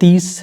30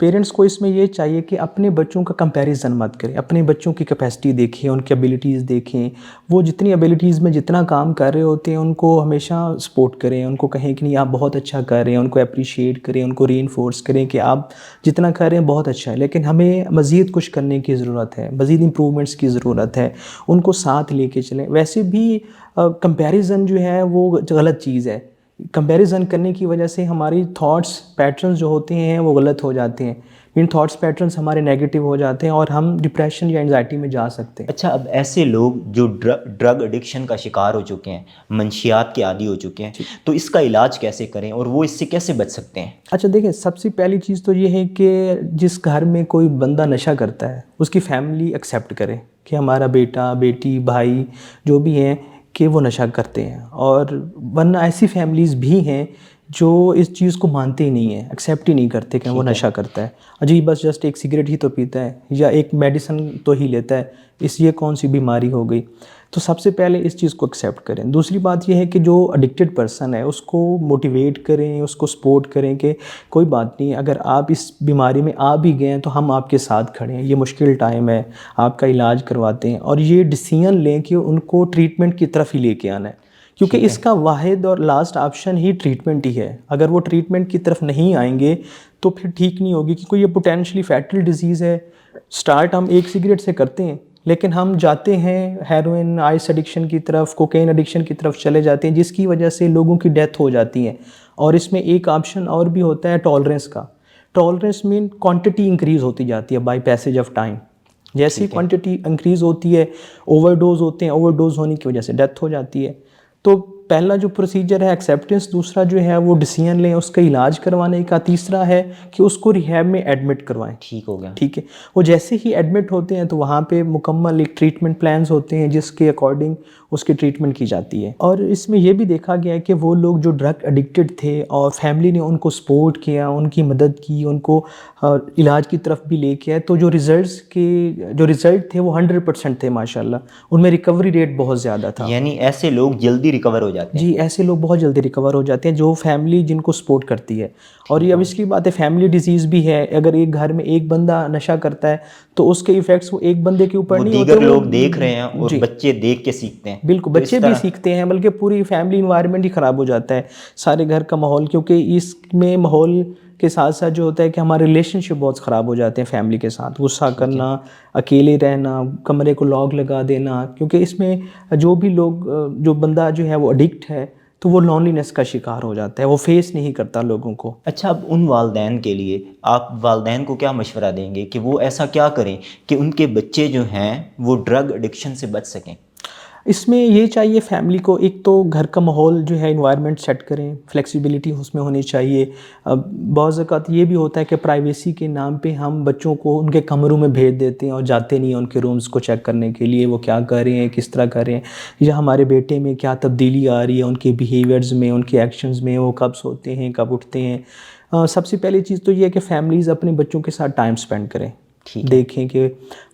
parents کو اس میں یہ چاہیے کہ اپنے بچوں کا کمپیریزن مت کریں، اپنے بچوں کی کیپیسٹی دیکھیں، ان کی ایبیلیٹیز دیکھیں، وہ جتنی ایبیلیٹیز میں جتنا کام کر رہے ہوتے ہیں ان کو ہمیشہ سپورٹ کریں، ان کو کہیں کہ نہیں آپ بہت اچھا کر رہے ہیں، ان کو اپریشیٹ کریں، ان کو ری انفورس کریں کہ آپ جتنا کر رہے ہیں بہت اچھا ہے، لیکن ہمیں مزید کچھ کرنے کی ضرورت ہے، مزید امپرومنٹس کی ضرورت ہے، ان کو ساتھ لے کے چلیں۔ ویسے بھی کمپیریزن جو ہے وہ غلط چیز ہے، کمپیریزن کرنے کی وجہ سے ہماری تھاٹس پیٹرنز جو ہوتے ہیں وہ غلط ہو جاتے ہیں، ان تھاٹس پیٹرنز ہمارے نیگیٹو ہو جاتے ہیں اور ہم ڈپریشن یا انزائٹی میں جا سکتے ہیں۔ اچھا، اب ایسے لوگ جو ڈرگ ایڈکشن کا شکار ہو چکے ہیں، منشیات کے عادی ہو چکے ہیں، تو اس کا علاج کیسے کریں اور وہ اس سے کیسے بچ سکتے ہیں؟ اچھا دیکھیں، سب سے پہلی چیز تو یہ ہے کہ جس گھر میں کوئی بندہ نشہ کرتا ہے اس کی فیملی ایکسیپٹ کرے کہ ہمارا بیٹا، بیٹی، بھائی جو بھی ہیں کہ وہ نشہ کرتے ہیں، اور ورنہ ایسی فیملیز بھی ہیں جو اس چیز کو مانتے ہی نہیں ہیں، ایکسیپٹ ہی نہیں کرتے کہ وہ نشہ کرتا ہے، جی بس جسٹ ایک سگریٹ ہی تو پیتا ہے یا ایک میڈیسن تو ہی لیتا ہے، اس یہ کون سی بیماری ہو گئی۔ تو سب سے پہلے اس چیز کو ایکسیپٹ کریں۔ دوسری بات یہ ہے کہ جو ایڈکٹڈ پرسن ہے اس کو موٹیویٹ کریں، اس کو سپورٹ کریں کہ کوئی بات نہیں، اگر آپ اس بیماری میں آ بھی گئے ہیں تو ہم آپ کے ساتھ کھڑے ہیں، یہ مشکل ٹائم ہے، آپ کا علاج کرواتے ہیں، اور یہ ڈیسیژن لیں کہ ان کو ٹریٹمنٹ کی طرف ہی لے کے آنا ہے، کیونکہ اس کا واحد اور last option he treatment he ہے۔ اگر وہ ٹریٹمنٹ کی طرف نہیں آئیں گے تو پھر ٹھیک نہیں ہوگی، کیونکہ یہ پوٹینشلی فیٹل ڈیزیز ہے۔ سٹارٹ ہم ایک سگریٹ سے کرتے ہیں لیکن ہم جاتے ہیں ہیروئن، آئس ایڈکشن کی طرف، کوکین ایڈکشن کی طرف چلے جاتے ہیں، جس کی وجہ سے لوگوں کی ڈیتھ ہو جاتی ہے۔ اور اس میں ایک آپشن اور بھی ہوتا ہے ٹالرنس کا۔ ٹالرنس مین کوانٹٹی انکریز ہوتی جاتی ہے بائی پیسیج آف ٹائم، جیسے ہی کوانٹٹی انکریز ہوتی ہے اوور ڈوز ہوتے ہیں، اوور ڈوز ہونے کی وجہ سے ڈیتھ ہو جاتی ہے۔ تو پہلا جو پروسیجر ہے ایکسیپٹنس، دوسرا جو ہے وہ ڈیسیژن لیں اس کا علاج کروانے کا، تیسرا ہے کہ اس کو ریہیب میں ایڈمٹ کروائیں۔ ٹھیک ہو گیا، ٹھیک ہے، وہ جیسے ہی ایڈمٹ ہوتے ہیں تو وہاں پہ مکمل ایک ٹریٹمنٹ پلانز ہوتے ہیں جس کے اکارڈنگ اس کی ٹریٹمنٹ کی جاتی ہے۔ اور اس میں یہ بھی دیکھا گیا ہے کہ وہ لوگ جو ڈرگ ایڈکٹڈ تھے اور فیملی نے ان کو سپورٹ کیا، ان کی مدد کی، ان کو علاج کی طرف بھی لے کے آئے، تو جو رزلٹ تھے وہ 100% تھے ماشاءاللہ، ان میں ریکوری ریٹ بہت زیادہ تھا۔ یعنی ایسے لوگ جلدی ریکور ہو جاتے ہیں؟ جی، ایسے لوگ بہت جلدی ریکور ہو جاتے ہیں جو فیملی جن کو سپورٹ کرتی ہے۔ اور یہ اب اس کی بات ہے، فیملی ڈیزیز بھی ہے، اگر ایک گھر میں ایک بندہ نشہ کرتا ہے تو اس کے ایفیکٹس وہ ایک بندے کے اوپر نہیں ہوتے، دیگر لوگ دیکھ رہے ہیں اور بچے دیکھ کے سیکھتے ہیں۔ بالکل، بچے بھی سیکھتے ہیں، بلکہ پوری فیملی انوائرمنٹ ہی خراب ہو جاتا ہے، سارے گھر کا ماحول، کیونکہ اس میں ماحول کے ساتھ ساتھ جو ہوتا ہے کہ ہمارے ریلیشن شپ بہت خراب ہو جاتے ہیں فیملی کے ساتھ، غصہ کرنا، اکیلے رہنا، کمرے کو لاک لگا دینا، کیونکہ اس میں جو بھی لوگ، جو بندہ جو ہے وہ ایڈکٹ ہے تو وہ لونلینس کا شکار ہو جاتا ہے، وہ فیس نہیں کرتا لوگوں کو۔ اچھا، اب ان والدین کے لیے آپ والدین کو کیا مشورہ دیں گے کہ وہ ایسا کیا کریں کہ ان کے بچے جو ہیں وہ ڈرگ ایڈکشن سے بچ سکیں؟ اس میں یہ چاہیے فیملی کو، ایک تو گھر کا ماحول جو ہے انوائرمنٹ سیٹ کریں، فلیکسیبلٹی اس میں ہونی چاہیے۔ بعض اوقات یہ بھی ہوتا ہے کہ پرائیویسی کے نام پہ ہم بچوں کو ان کے کمروں میں بھیج دیتے ہیں اور جاتے نہیں ہیں ان کے رومز کو چیک کرنے کے لیے وہ کیا کر رہے ہیں، کس طرح کر رہے ہیں، یا ہمارے بیٹے میں کیا تبدیلی آ رہی ہے ان کے بیہیویئرز میں، ان کے ایکشنز میں، وہ کب سوتے ہیں، کب اٹھتے ہیں۔ سب سے پہلی چیز تو یہ ہے کہ فیملیز اپنے بچوں کے ساتھ ٹائم سپینڈ کریں، دیکھیں کہ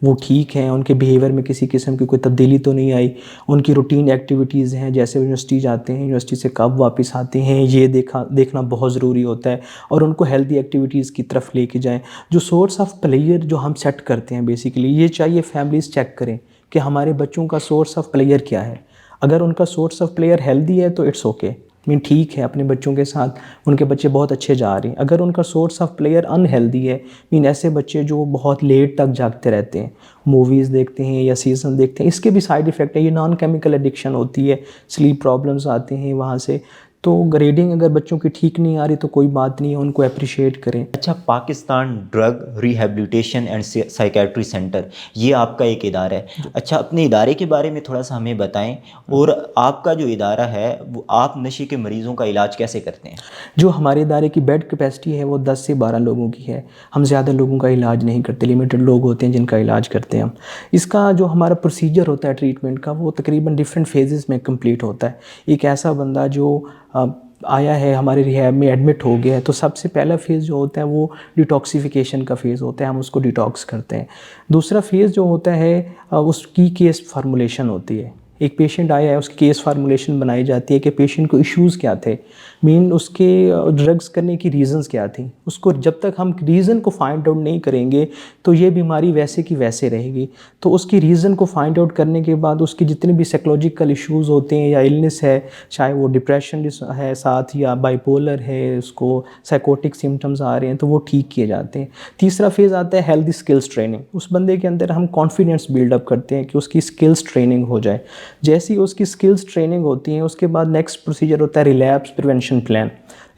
وہ ٹھیک ہیں، ان کے بیہیویئر میں کسی قسم کی کوئی تبدیلی تو نہیں آئی، ان کی روٹین ایکٹیویٹیز ہیں، جیسے یونیورسٹی جاتے ہیں، یونیورسٹی سے کب واپس آتے ہیں، یہ دیکھنا بہت ضروری ہوتا ہے، اور ان کو ہیلدی ایکٹیویٹیز کی طرف لے کے جائیں۔ جو سورس آف پلیئر جو ہم سیٹ کرتے ہیں بیسیکلی، یہ چاہیے فیملیز چیک کریں کہ ہمارے بچوں کا سورس آف پلیئر کیا ہے۔ اگر ان کا سورس آف پلیئر ہیلدی ہے تو اٹس اوکے، ٹھیک ہے، اپنے بچوں کے ساتھ ان کے بچے بہت اچھے جا رہے ہیں۔ اگر ان کا source of player in healthy ہے، ایسے بچے جو بہت لیٹ تک جاگتے رہتے ہیں، موویز دیکھتے ہیں یا سیزن دیکھتے ہیں، اس کے بھی سائیڈ ایفیکٹ ہے، یہ نان کیمیکل ایڈکشن ہوتی ہے، سلیپ پرابلمز آتے ہیں وہاں سے۔ تو گریڈنگ اگر بچوں کی ٹھیک نہیں آ رہی تو کوئی بات نہیں ہے، ان کو اپریشیٹ کریں۔ اچھا، Pakistan drug rehabilitation and psychiatry centre, یہ آپ کا ایک ادارہ ہے۔ اچھا، اپنے ادارے کے بارے میں تھوڑا سا ہمیں بتائیں، اور آپ کا جو ادارہ ہے وہ آپ نشے کے مریضوں کا علاج کیسے کرتے ہیں؟ جو ہمارے ادارے کی بیڈ کیپیسٹی ہے وہ 10 سے 12 لوگوں کی ہے، ہم زیادہ لوگوں کا علاج نہیں کرتے، لمیٹڈ لوگ ہوتے ہیں جن کا علاج کرتے ہیں ہم۔ اس کا جو ہمارا پروسیجر ہوتا ہے ٹریٹمنٹ کا، وہ تقریباً ڈفرینٹ فیزز میں کمپلیٹ ہوتا ہے۔ ایک ایسا بندہ جو آیا ہے ہمارے ریہیب میں ایڈمٹ ہو گیا ہے تو سب سے پہلا فیز جو ہوتا ہے وہ ڈیٹاکسیفیکیشن کا فیز ہوتا ہے، ہم اس کو ڈیٹاکس کرتے ہیں۔ دوسرا فیز جو ہوتا ہے اس کی کیس فارمولیشن ہوتی ہے، ایک پیشنٹ آیا ہے، اس کی کیس فارمولیشن بنائی جاتی ہے کہ پیشنٹ کو ایشوز کیا تھے، اس کے ڈرگز کرنے کی ریزنز کیا تھیں. اس کو جب تک ہم ریزن کو فائنڈ آؤٹ نہیں کریں گے تو یہ بیماری ویسے کی ویسے رہے گی. تو اس کی ریزن کو فائنڈ آؤٹ کرنے کے بعد اس کی جتنے بھی سائیکولوجیکل ایشوز ہوتے ہیں یا النس ہے، چاہے وہ ڈپریشن ہے ساتھ یا بائی پولر ہے، اس کو سائیکوٹک سمٹمز آ رہے ہیں، تو وہ ٹھیک کیے جاتے ہیں. تیسرا فیز آتا ہے ہیلتھی اسکلس ٹریننگ. اس بندے کے اندر ہم کانفیڈنس بلڈ اپ کرتے ہیں کہ اس کی اسکلس ٹریننگ ہو جائے. جیسی اس کی اسکلس ٹریننگ ہوتی ہیں اس کے بعد نیکسٹ پروسیجر ہوتا ہے relapse prevention plan.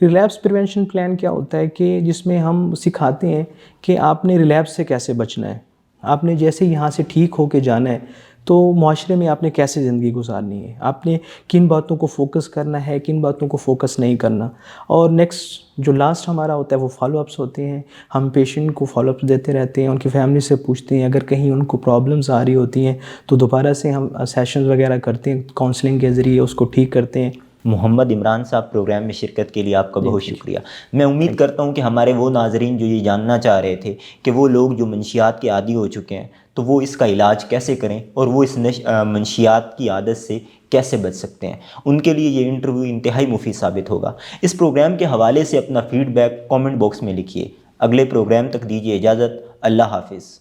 Relapse prevention plan کیا ہوتا ہے کہ جس میں ہم سکھاتے ہیں کہ آپ نے ریلیپس سے کیسے بچنا ہے. آپ نے جیسے یہاں سے ٹھیک ہو کے جانا ہے تو معاشرے میں آپ نے کیسے زندگی گزارنی ہے، آپ نے کن باتوں کو فوکس کرنا ہے، کن باتوں کو فوکس نہیں کرنا. اور نیکسٹ جو لاسٹ ہمارا ہوتا ہے وہ فالو اپس ہوتے ہیں. ہم پیشنٹ کو فالو اپس دیتے رہتے ہیں، ان کی فیملی سے پوچھتے ہیں، اگر کہیں ان کو پرابلمز آ رہی ہوتی ہیں تو دوبارہ سے ہم سیشنز وغیرہ کرتے ہیں، کاؤنسلنگ کے ذریعے اس کو ٹھیک کرتے ہیں. محمد عمران صاحب، پروگرام میں شرکت کے لیے آپ کا بہت شکریہ. میں امید کرتا ہوں کہ ہمارے وہ ناظرین جو یہ جاننا چاہ رہے تھے کہ وہ لوگ جو منشیات کے عادی ہو چکے ہیں تو وہ اس کا علاج کیسے کریں اور وہ اس منشیات کی عادت سے کیسے بچ سکتے ہیں، ان کے لیے یہ انٹرویو انتہائی مفید ثابت ہوگا. اس پروگرام کے حوالے سے اپنا فیڈ بیک کامنٹ باکس میں لکھیے. اگلے پروگرام تک دیجیے اجازت. اللہ حافظ.